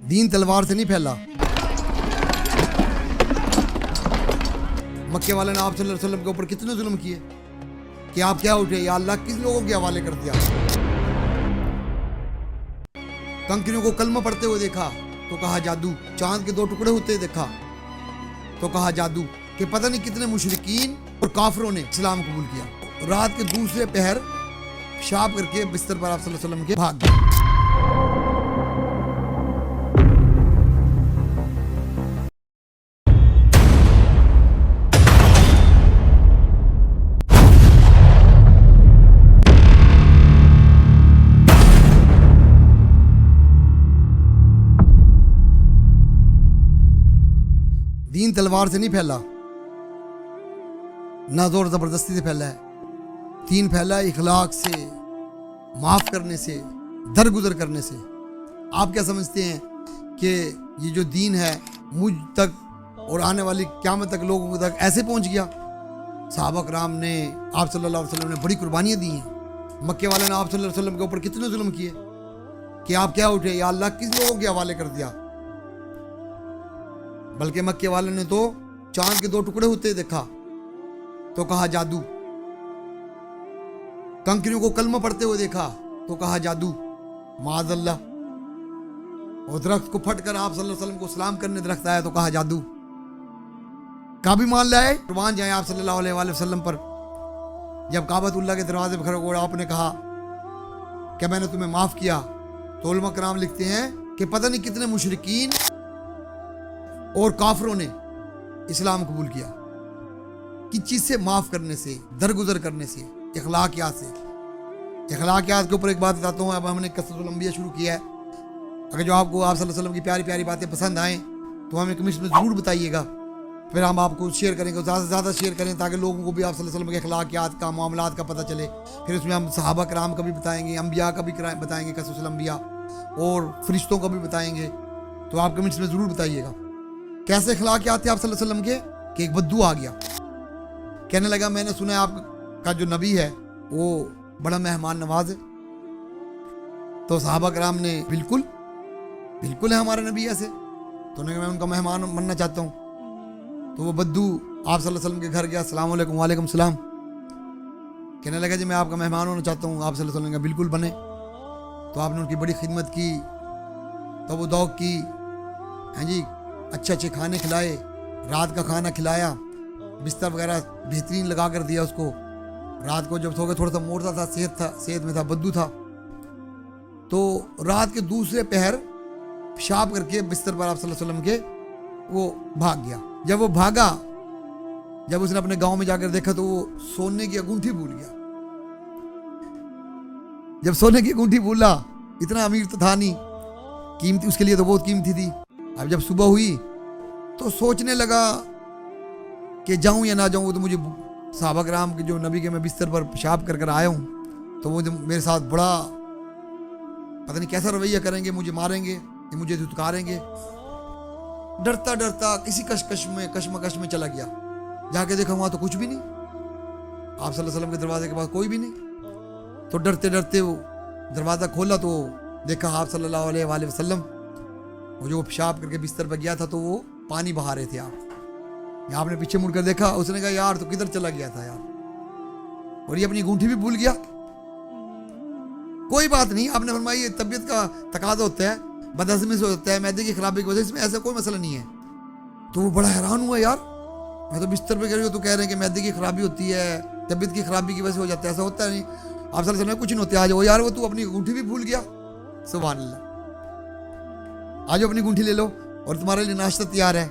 दीन तलवार से नहीं फैला। मक्के वाले ने आप सल्लल्लाहु अलैहि वसल्लम के ऊपर कितने जुल्म किए कि आप क्या उठे, या अल्लाह किस लोगों के हवाले कर दिया। कंकरियों को कलमा पढ़ते हुए देखा तो कहा जादू, चांद के 2 टुकड़े होते देखा तो कहा जादू, कि पता नहीं कितने मुशरिकीन और काफिरों ने इस्लाम कबूल किया। रात के दूसरे पहर पेशाब करके बिस्तर पर आप सल्लल्लाहु अलैहि वसल्लम के भाग गए। दीन तलवार से नहीं फैला, ना जोर जबरदस्ती से फैला है। दीन फैला है इखलाक से, माफ करने से, दरगुजर करने से। आप क्या समझते हैं कि ये जो दीन है मुझ तक और आने वाली क़यामत तक लोगों तक ऐसे पहुंच गया? सहाबा कराम ने आप सल्लल्लाहु अलैहि वसल्लम ने बड़ी कुर्बानियां दी हैं। मक्के वाले ने आप सल्लल्लाहु अलैहि वसल्लम के ऊपर कितने जुल्म किए कि आप क्या उठे, या अल्लाह किस लोगों के हवाले कर दिया। बल्कि मक्के वाले ने तो चांद के 2 टुकड़े होते देखा तो कहा जादू, कंकरियों को कलमा पढ़ते हुए देखा तो कहा जादू, माज़अल्लाह। और दरख्त को फट कर आप सल्लल्लाहु अलैहि वसल्लम को सलाम करने दरख्त आया तो कहा जादू। काबी मान लाए, कुर्बान जाए आप सल्लल्लाहु अलैहि वसल्लम पर। जब काबतुल्लाह के दरवाजे पर खड़े हो आपने कहा कि मैंने तुम्हें माफ किया, तो उलमा कराम लिखते हैं कि पता नहीं कितने मुशरिकीन और काफिरों ने इस्लाम कबूल किया। किस चीज़ से? माफ़ करने से, दरगुजर करने से, इखलाकियात से। इखलाकियात के ऊपर एक बात बताता हूँ। अब हमने क़ससुल अंबिया शुरू किया है। अगर जो आपको आप सल्लल्लाहु अलैहि वसल्लम की प्यारी प्यारी बातें पसंद आएँ तो हमें कमेंट्स में ज़रूर बताइएगा, फिर हम आपको शेयर करेंगे। ज़्यादा से ज़्यादा शेयर करें ताकि लोगों को भी आप सल्लल्लाहु अलैहि वसल्लम के इखलाकियात का, मामलात का पता चले। फिर उसमें हम सहाबा कराम का भी बताएंगे, अंबिया का भी बताएंगे, क़ससुल अंबिया, और फरिश्तों का भी बताएंगे। तो आप कमेंट्स में ज़रूर बताइएगा कैसे इखलाकियात थे आप सल्लल्लाहु अलैहि वसल्लम के। कि एक बद्दू आ गया, कहने लगा मैंने सुना है आपका जो नबी है वो बड़ा मेहमान नवाज है। तो सहाबा कराम ने बिल्कुल बिल्कुल है हमारे नबी ऐसे, तो उन्होंने मैं उनका मेहमान बनना चाहता हूँ। तो वो बद्दू आप सल्लल्लाहु अलैहि वसल्लम के घर गया, अस्सलाम वालेकुम, वालेकुम सलाम। कहने लगा जी मैं आपका मेहमान होना चाहता हूँ। आप सल्लल्लाहु अलैहि वसल्लम का बिल्कुल बने। तो आपने उनकी बड़ी खिदमत की, तब वो दौक की, हैं जी, अच्छे अच्छे खाने खिलाए, रात का खाना खिलाया, बिस्तर वगैरह बेहतरीन लगा कर दिया उसको। रात को जब सो गए, थोड़ा सा मोटा था, सेहत में था, बद्दू था। तो रात के दूसरे पहर पेशाब करके बिस्तर पर आप सल्लल्लाहु अलैहि वसल्लम के वो भाग गया। जब वो भागा, जब उसने अपने गांव में जाकर देखा तो वो सोने की अंगूठी भूल गया। जब सोने की अंगूठी भूला, इतना अमीर तो था नहीं, कीमती उसके लिए तो बहुत कीमती थी। अब जब सुबह हुई तो सोचने लगा कि जाऊं या ना जाऊं। तो मुझे सहाबा कराम के जो नबी के मैं बिस्तर पर पेशाब कर कर आया हूं, तो वो मेरे साथ बड़ा पता नहीं कैसा रवैया करेंगे, मुझे मारेंगे, ये मुझे धुतकारेंगे। डरता डरता किसी कश्मकश में चला गया। जाके देखा वहां तो कुछ भी नहीं, आप सल्लल्लाहु अलैहि वसल्लम के दरवाजे के पास कोई भी नहीं। तो डरते डरते वो दरवाज़ा खोला तो देखा आप सल्लल्लाहु अलैहि वसल्लम, वो जो पेशाब करके बिस्तर पर गया था तो वो पानी बहा रहे थे। आपने पीछे मुड़कर देखा, उसने कहा यार तो किधर चला गया था यार, और ये अपनी अंगूठी भी भूल गया। कोई बात नहीं, आपने फरमाया ये तबीयत का तकाजा होता है, बदहज़मी से होता है, मैदे की खराबी की वजह से, इसमें ऐसा कोई मसला नहीं है। तो वो बड़ा हैरान हुआ, यार मैं तो बिस्तर पे गिर गया, तो कह रहे हैं कि मैदे की खराबी होती है, तबीयत की खराबी की वजह से हो जाता है, ऐसा होता है नहीं। आप सल्लल्लाहु अलैहि वसल्लम कुछ नहीं होता। आज वो यार वो तू अपनी अंगूठी भी भूल गया, सुभान अल्लाह। आज अपनी अंगूठी ले लो और तुम्हारे लिए नाश्ता तैयार है।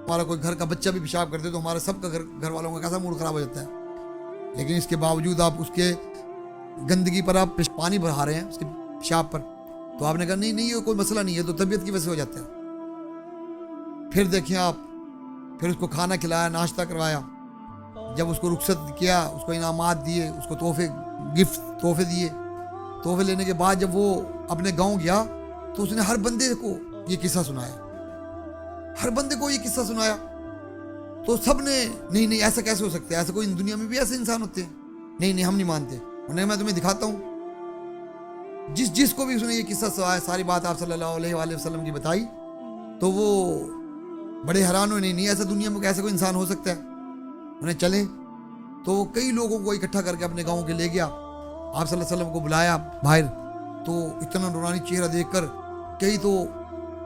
हमारा कोई घर का बच्चा भी पेशाब करते तो हमारा सबका घर वालों का कैसा मूड खराब हो जाता है। लेकिन इसके बावजूद आप उसके गंदगी पर आप पानी बहा रहे हैं उसके पेशाब पर। तो आपने कहा नहीं नहीं ये कोई मसला नहीं है, तो तबीयत की वजह से हो जाता है। फिर देखें आप, फिर उसको खाना खिलाया, नाश्ता करवाया, जब उसको रुखसत किया, उसको इनामात दिए, उसको तोहफे दिए। तोहफे लेने के बाद जब वो अपने गाँव गया तो उसने हर बंदे को ये किस्सा सुनाया, हर बंदे को ये किस्सा सुनाया। तो सब ने नहीं नहीं ऐसा कैसे हो सकता है, ऐसा कोई दुनिया में भी ऐसे इंसान होते हैं, नहीं नहीं हम नहीं मानते। उन्हें मैं तुम्हें दिखाता हूँ। जिसको भी उसने ये किस्सा सुनाया, सारी बात आप सल्लल्लाहु अलैहि वसल्लम की बताई, तो वो बड़े हैरान हुए, नहीं ऐसा दुनिया में कैसे कोई इंसान हो सकता है, उन्हें चलें। तो वो कई लोगों को इकट्ठा करके अपने गाँव के ले गया, आप सल्लल्लाहु अलैहि वसल्लम को बुलाया बाहर। तो इतना नूरानी चेहरा देखकर कई तो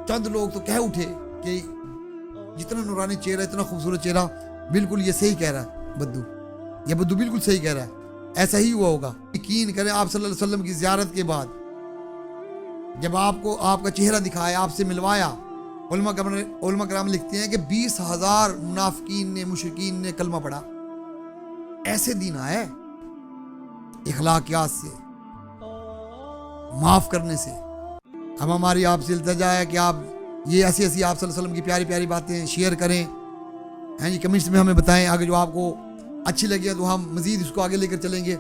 चंद लोग तो कह उठे कि जितना नूरानी चेहरा, इतना खूबसूरत चेहरा, बिल्कुल ये सही कह रहा है बद्दू, ये बद्दू बिल्कुल सही कह रहा है, ऐसा ही हुआ होगा। यकीन करें, आप सल्लल्लाहु अलैहि वसल्लम की ज़ियारत के बाद जब आपको आपका चेहरा दिखाया, आपसे मिलवाया, उलमा कराम लिखते हैं कि 20,000 मुनाफिकीन ने, मुशरिकीन ने कलमा पढ़ा। ऐसे दिन आए इखलाकियात से, माफ करने से। अब हमारी आपसे इल्तिजा है कि आप ये ऐसी ऐसी आप सल्लल्लाहु अलैहि वसल्लम की प्यारी प्यारी बातें शेयर करें, हैं जी, कमेंट्स में हमें बताएं। आगे जो आपको अच्छी लगी तो हम मज़ीद इसको आगे लेकर चलेंगे,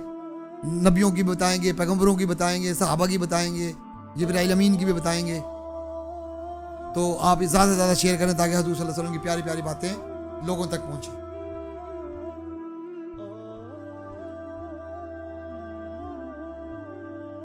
नबियों की बताएंगे, पैगम्बरों की बताएंगे, सहाबा की बताएंगे, जिब्राइल अमीन की भी बताएंगे। तो आप ज़्यादा से ज़्यादा शेयर करें ताकि हज़रत सल्लल्लाहु अलैहि वसल्लम की प्यारी प्यारी बातें लोगों तक पहुँचें।